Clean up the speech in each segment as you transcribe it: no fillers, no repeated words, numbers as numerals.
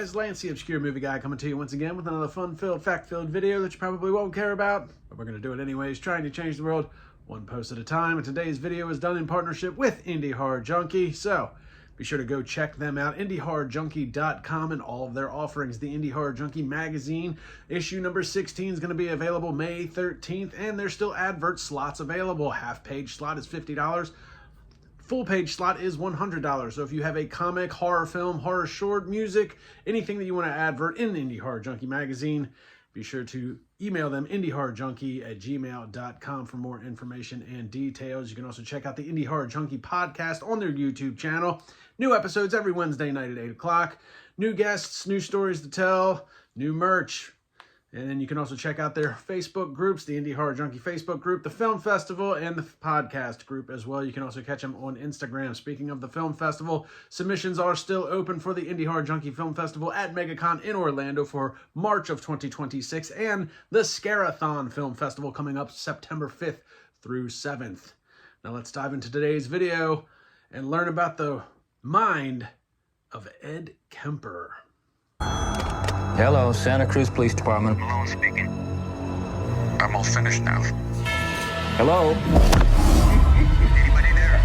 guys, Lance the Obscure Movie Guy coming to you once again with another fun-filled, fact-filled video that you probably won't care about, but we're going to do it anyways, trying to change the world one post at a time. And today's video is done in partnership with Indie Horror Junkie, so be sure to go check them out, indiehorrorjunkie.com, and all of their offerings. The Indie Horror Junkie magazine, issue number 16 is going to be available May 13th, and there's still advert slots available. Half-page slot is $50. Full-page slot is $100. So if you have a comic, horror film, horror short, music, anything that you want to advert in Indie Horror Junkie magazine, be sure to email them, indiehorrorjunkie@gmail.com, for more information and details. You can also check out the Indie Horror Junkie podcast on their YouTube channel. New episodes every Wednesday night at 8 o'clock. New guests, new stories to tell, new merch. And then you can also check out their Facebook groups, the Indie Horror Junkie Facebook group, the Film Festival, and the podcast group as well. You can also catch them on Instagram. Speaking of the Film Festival, submissions are still open for the Indie Horror Junkie Film Festival at MegaCon in Orlando for March of 2026, and the Scarathon Film Festival coming up September 5th through 7th. Now let's dive into today's video and learn about the mind of Ed Kemper. Hello, Santa Cruz Police Department. Malone speaking. I'm all finished now. Hello? Anybody there?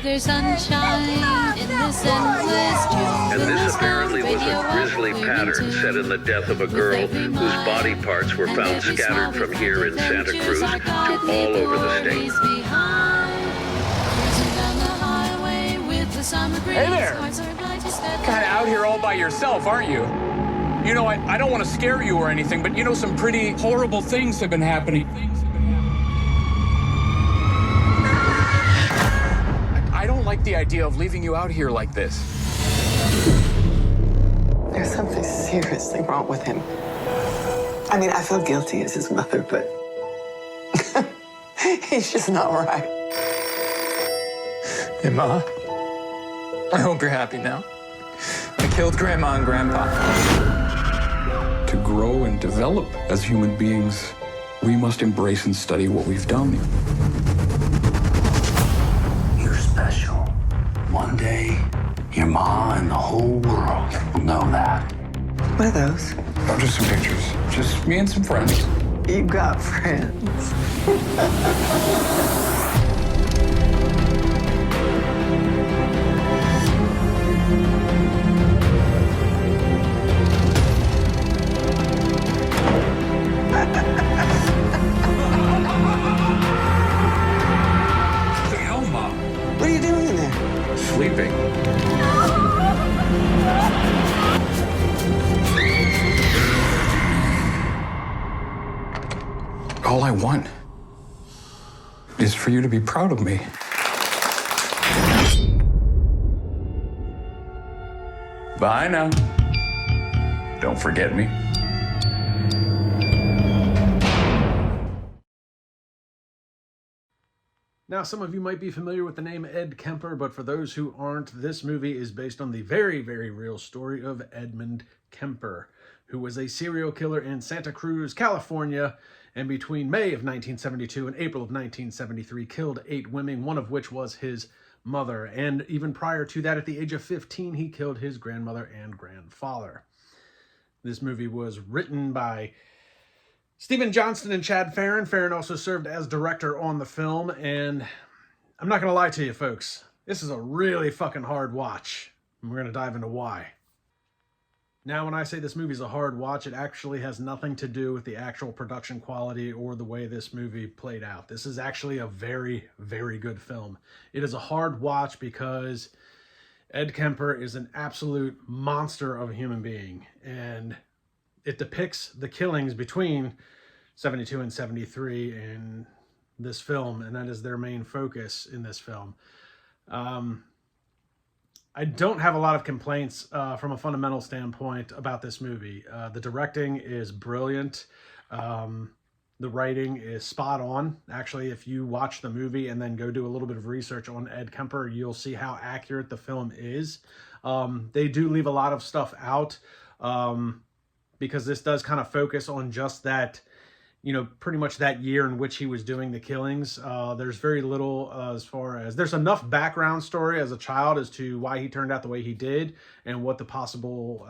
There's sunshine in this endless jungle. And this apparently was a grisly pattern set in the death of a girl whose body parts were found scattered from here in Santa Cruz to all over the state. Hey there! Kind of out here all by yourself, aren't you? You know, I don't want to scare you or anything, but you know, some pretty horrible things have been happening. I don't like the idea of leaving you out here like this. There's something seriously wrong with him. I mean, I feel guilty as his mother, but he's just not right. Hey, Ma. I hope you're happy now. I killed Grandma and Grandpa. To grow and develop as human beings, we must embrace and study what we've done. You're special. One day, your ma and the whole world will know that. What are those? Oh, just some pictures. Just me and some friends. You got friends. What are you doing in there? Sleeping. All I want is for you to be proud of me. Bye now. Don't forget me. Now, some of you might be familiar with the name Ed Kemper, but for those who aren't, this movie is based on the very, very real story of Edmund Kemper, who was a serial killer in Santa Cruz, California, and between May of 1972 and April of 1973 killed 8 women, one of which was his mother. And even prior to that, at the age of 15, he killed his grandmother and grandfather. This movie was written by Stephen Johnston and Chad Farron. Farron also served as director on the film, and I'm not going to lie to you, folks. This is a really fucking hard watch, and we're going to dive into why. Now, when I say this movie is a hard watch, it actually has nothing to do with the actual production quality or the way this movie played out. This is actually a very, very good film. It is a hard watch because Ed Kemper is an absolute monster of a human being, and it depicts the killings between 72 and 73 in this film, and that is their main focus in this film. I don't have a lot of complaints from a fundamental standpoint about this movie. The directing is brilliant. The writing is spot on. Actually, if you watch the movie and then go do a little bit of research on Ed Kemper, you'll see how accurate the film is. They do leave a lot of stuff out because this does kind of focus on just that pretty much that year in which he was doing the killings. There's very little as far as, there's enough background story as a child as to why he turned out the way he did and what the possible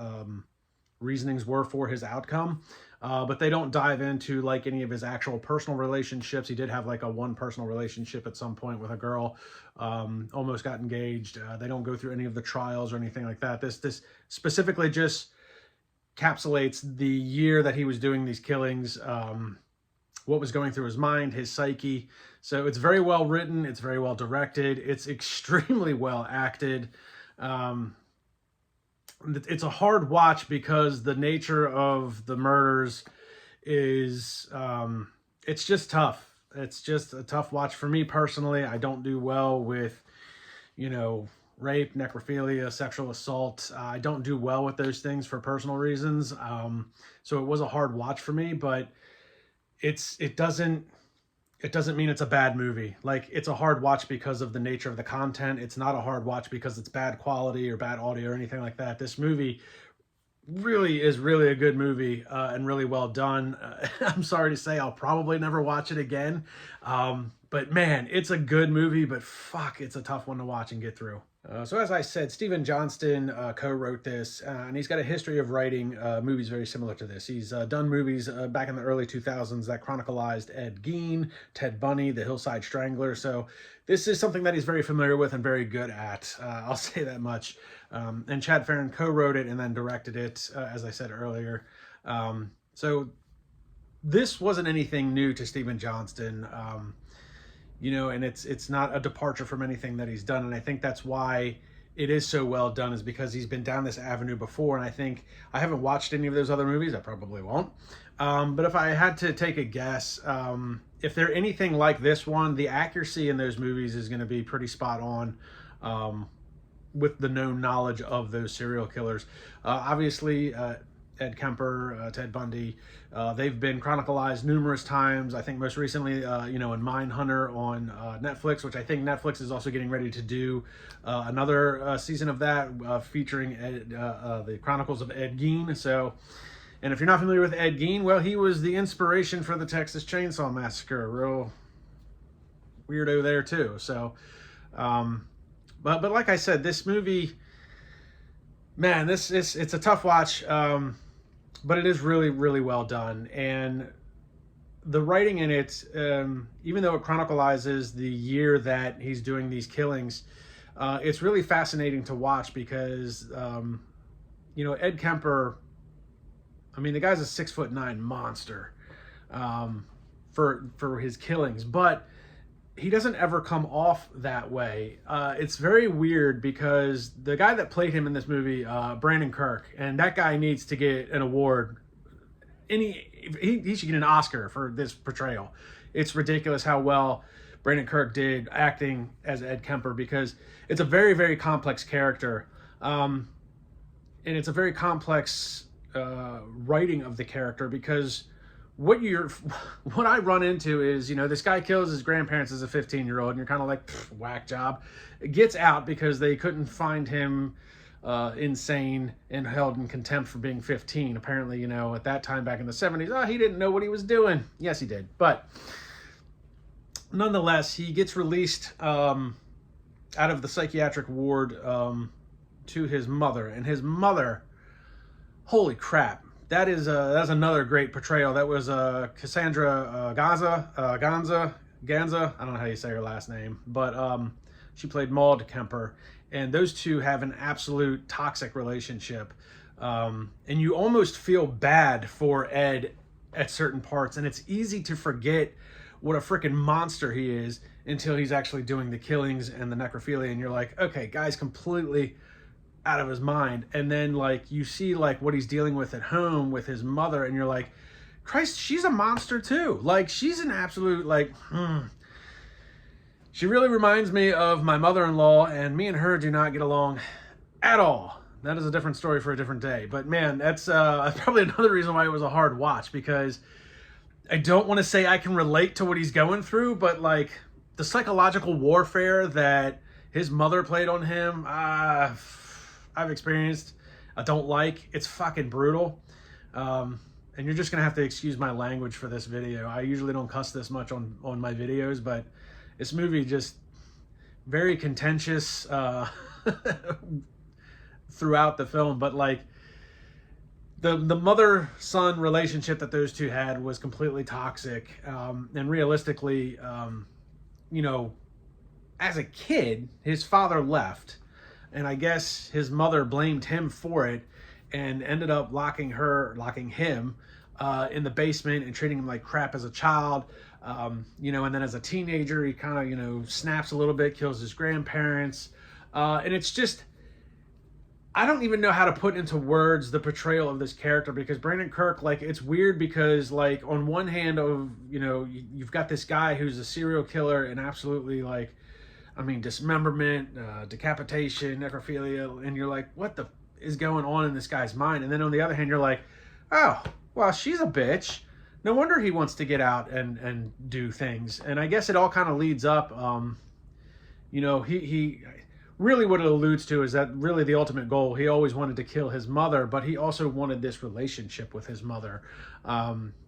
reasonings were for his outcome. But they don't dive into like any of his actual personal relationships. He did have like one personal relationship at some point with a girl, almost got engaged. They don't go through any of the trials or anything like that. This specifically just encapsulates the year that he was doing these killings, what was going through his mind, his psyche. So it's very well written. It's very well directed. It's extremely well acted. It's a hard watch because the nature of the murders is, it's just tough. It's just a tough watch for me personally. I don't do well with, rape, necrophilia, sexual assault. I don't do well with those things for personal reasons. So it was a hard watch for me, but it doesn't mean it's a bad movie. Like, it's a hard watch because of the nature of the content. It's not a hard watch because it's bad quality or bad audio or anything like that. This movie really is really a good movie and really well done. I'm sorry to say I'll probably never watch it again. But man, it's a good movie, but fuck, it's a tough one to watch and get through. So as I said, Stephen Johnston co-wrote this, and he's got a history of writing movies very similar to this. He's done movies back in the early 2000s that chronicalized Ed Gein, Ted Bundy, The Hillside Strangler. So this is something that he's very familiar with and very good at. I'll say that much. And Chad Farron co-wrote it and then directed it, as I said earlier. So this wasn't anything new to Stephen Johnston. And it's not a departure from anything that he's done. And I think that's why it is so well done, is because he's been down this avenue before. And I think I haven't watched any of those other movies. I probably won't. But if I had to take a guess, if they're anything like this one, the accuracy in those movies is going to be pretty spot on with the known knowledge of those serial killers. Obviously, Ed Kemper, Ted Bundy, they've been chronicalized numerous times. I think most recently, in Mindhunter on Netflix, which I think Netflix is also getting ready to do another season of that featuring the Chronicles of Ed Gein. So, and if you're not familiar with Ed Gein, well, he was the inspiration for the Texas Chainsaw Massacre. Real weirdo there too. So, but like I said, this movie, man, it's a tough watch. But it is really, really well done. And the writing in it, even though it chronicalizes the year that he's doing these killings, it's really fascinating to watch because, Ed Kemper, the guy's a 6'9" monster for his killings, but he doesn't ever come off that way. It's very weird because the guy that played him in this movie, Brandon Kirk, and that guy needs to get an award. He should get an Oscar for this portrayal. It's ridiculous how well Brandon Kirk did acting as Ed Kemper, because it's a very, very complex character. And it's a very complex writing of the character, because what I run into is, this guy kills his grandparents as a 15-year-old, and you're kind of like, whack job. Gets out because they couldn't find him insane and held in contempt for being 15. Apparently, at that time back in the 70s, he didn't know what he was doing. Yes, he did. But nonetheless, he gets released out of the psychiatric ward to his mother. And his mother, holy crap. That's another great portrayal. That was Cassandra Ganza. I don't know how you say her last name, but she played Maud Kemper, and those two have an absolute toxic relationship. And you almost feel bad for Ed at certain parts, and it's easy to forget what a freaking monster he is until he's actually doing the killings and the necrophilia, and you're like, okay, guy's completely out of his mind. And then you see what he's dealing with at home with his mother, and you're like, Christ, she's a monster too. She's an absolute she really reminds me of my mother-in-law, and me and her do not get along at all. That is a different story for a different day. But man, that's probably another reason why it was a hard watch, because I don't want to say I can relate to what he's going through, but the psychological warfare that his mother played on him, I've experienced. I don't like. It's fucking brutal. And and you're just gonna have to excuse my language for this video. I usually don't cuss this much on my videos, but this movie just very contentious throughout the film. But like the mother-son relationship that those two had was completely toxic, and realistically, you know, as a kid, his father left, and I guess his mother blamed him for it and ended up locking him in the basement and treating him like crap as a child. You know, and then as a teenager, he kind of, you know, snaps a little bit, kills his grandparents. And it's just, I don't even know how to put into words the portrayal of this character, because Brandon Kirk, like, it's weird because, like, on one hand, you know, you've got this guy who's a serial killer and absolutely, like, I mean, dismemberment, decapitation, necrophilia, and you're like, what the is going on in this guy's mind? And then on the other hand, you're like, oh, well, she's a bitch. No wonder he wants to get out and do things. And I guess it all kind of leads up, you know, he really, what it alludes to is that really the ultimate goal, he always wanted to kill his mother, but he also wanted this relationship with his mother,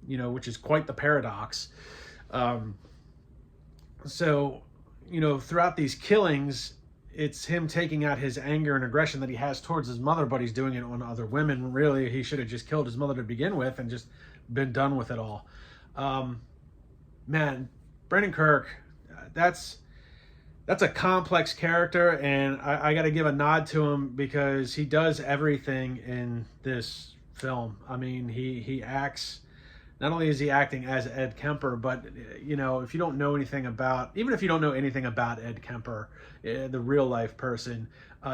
you know, which is quite the paradox. So, you know, throughout these killings, it's him taking out his anger and aggression that he has towards his mother, but he's doing it on other women. Really, he should have just killed his mother to begin with and just been done with it all. Man, Brandon Kirk, that's a complex character, and I got to give a nod to him because he does everything in this film. I mean, he acts. Not only is he acting as Ed Kemper, but, you know, if you don't know anything about, even if you don't know anything about Ed Kemper, the real life person,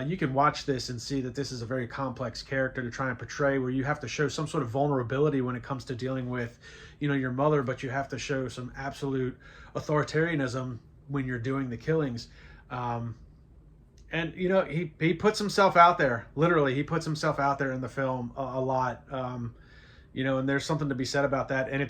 you can watch this and see that this is a very complex character to try and portray, where you have to show some sort of vulnerability when it comes to dealing with, you know, your mother, but you have to show some absolute authoritarianism when you're doing the killings. And, you know, he puts himself out there. Literally, he puts himself out there in the film a lot. You know, and there's something to be said about that. And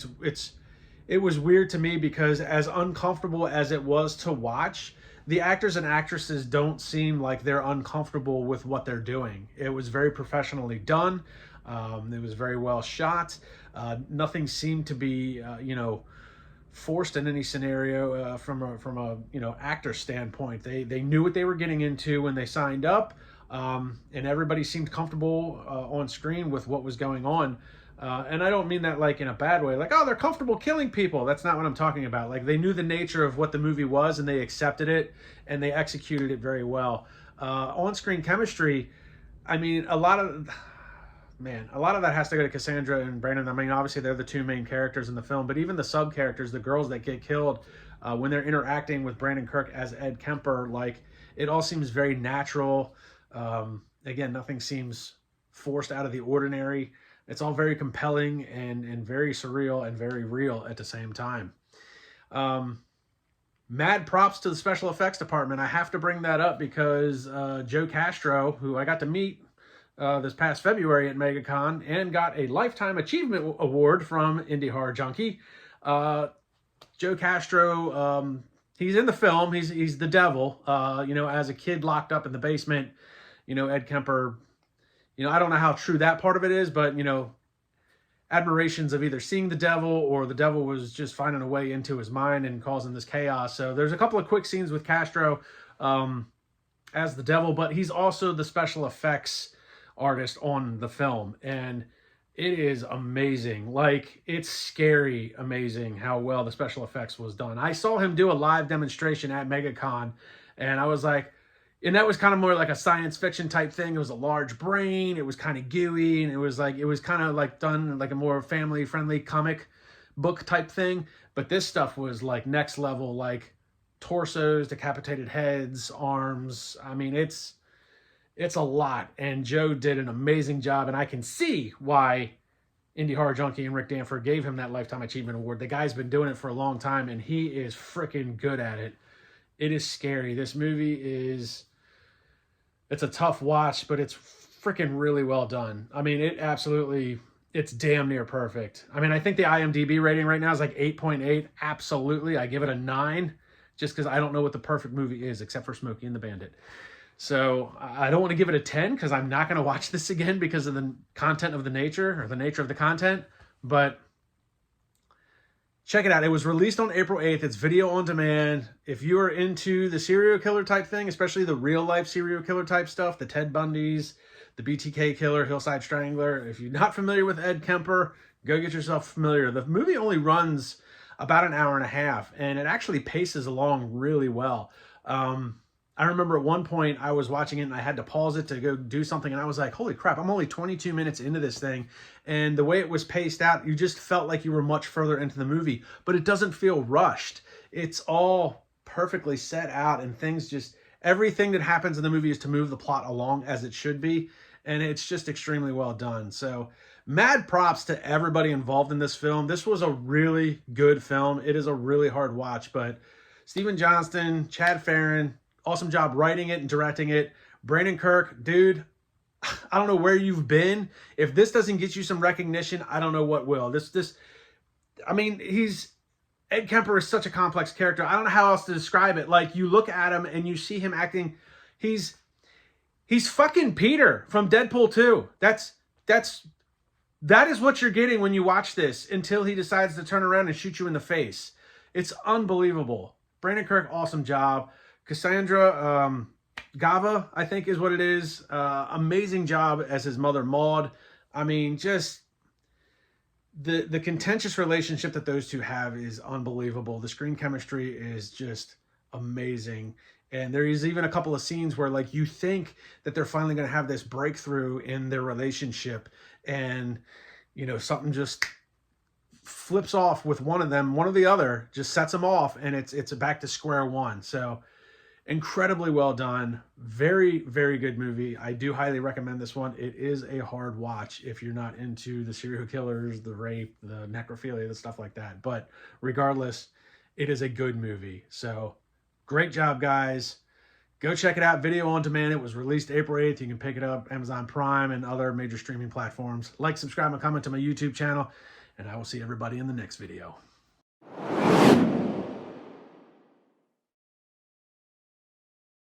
it was weird to me because as uncomfortable as it was to watch, the actors and actresses don't seem like they're uncomfortable with what they're doing. It was very professionally done. It was very well shot. Nothing seemed to be, you know, forced in any scenario from a you know, actor standpoint. They knew what they were getting into when they signed up, and everybody seemed comfortable on screen with what was going on. And I don't mean that like in a bad way, like, oh, they're comfortable killing people. That's not what I'm talking about. Like, they knew the nature of what the movie was and they accepted it and they executed it very well. On-screen chemistry, I mean, a lot of that has to go to Cassandra and Brandon. I mean, obviously they're the two main characters in the film, but even the sub-characters, the girls that get killed, when they're interacting with Brandon Kirk as Ed Kemper, like, it all seems very natural. Again, nothing seems forced out of the ordinary. It's all very compelling and very surreal and very real at the same time. Mad props to the special effects department. I have to bring that up because Joe Castro, who I got to meet this past February at MegaCon and got a Lifetime Achievement Award from Indie Horror Junkie. Joe Castro, he's in the film. He's the devil. You know, as a kid locked up in the basement, you know, Ed Kemper, you know, I don't know how true that part of it is, but, you know, admirations of either seeing the devil or the devil was just finding a way into his mind and causing this chaos. So there's a couple of quick scenes with Castro as the devil, but he's also the special effects artist on the film. And it is amazing. Like, it's scary amazing how well the special effects was done. I saw him do a live demonstration at MegaCon, and I was like, and that was kind of more like a science fiction type thing. It was a large brain. It was kind of gooey, and it was kind of like done like a more family friendly comic book type thing. But this stuff was like next level, like torsos, decapitated heads, arms. I mean, it's a lot. And Joe did an amazing job, and I can see why Indie Horror Junkie and Rick Danford gave him that Lifetime Achievement Award. The guy's been doing it for a long time, and he is freaking good at it. It is scary. This movie is... It's a tough watch, but it's freaking really well done. I mean, it's damn near perfect. I mean, I think the IMDb rating right now is like 8.8. Absolutely. I give it a 9 just because I don't know what the perfect movie is except for Smokey and the Bandit. So I don't want to give it a 10 because I'm not going to watch this again because of the content of the nature or the nature of the content. But check it out. It was released on April 8th. It's video on demand. If you are into the serial killer type thing, especially the real life serial killer type stuff, the Ted Bundys, the BTK killer, Hillside Strangler, if you're not familiar with Ed Kemper, go get yourself familiar. The movie only runs about an hour and a half, and it actually paces along really well. I remember at one point I was watching it and I had to pause it to go do something, and I was like, holy crap, I'm only 22 minutes into this thing. And the way it was paced out, you just felt like you were much further into the movie, but it doesn't feel rushed. It's all perfectly set out, and things just, everything that happens in the movie is to move the plot along as it should be. And it's just extremely well done. So mad props to everybody involved in this film. This was a really good film. It is a really hard watch, but Stephen Johnston, Chad Farron, awesome job writing it and directing it. Brandon Kirk, dude, I don't know where you've been. If this doesn't get you some recognition, I don't know what will. I mean, Ed Kemper is such a complex character. I don't know how else to describe it. Like, you look at him and you see him acting, he's fucking Peter from Deadpool 2. That is what you're getting when you watch this, until he decides to turn around and shoot you in the face. It's unbelievable. Brandon Kirk, awesome job. Cassandra Gava, I think is what it is. Amazing job as his mother, Maud. I mean, just the contentious relationship that those two have is unbelievable. The screen chemistry is just amazing. And there is even a couple of scenes where, like, you think that they're finally going to have this breakthrough in their relationship, and, you know, something just flips off with one of them. One or the other just sets them off, and it's back to square one. So incredibly well done. Very, very good movie. I do highly recommend this one. It is a hard watch if you're not into the serial killers, the rape, the necrophilia, the stuff like that. But regardless, it is a good movie. So great job, guys. Go check it out. Video on demand. It was released April 8th. You can pick it up Amazon Prime and other major streaming platforms. Like, subscribe, and comment to my YouTube channel, and I will see everybody in the next video.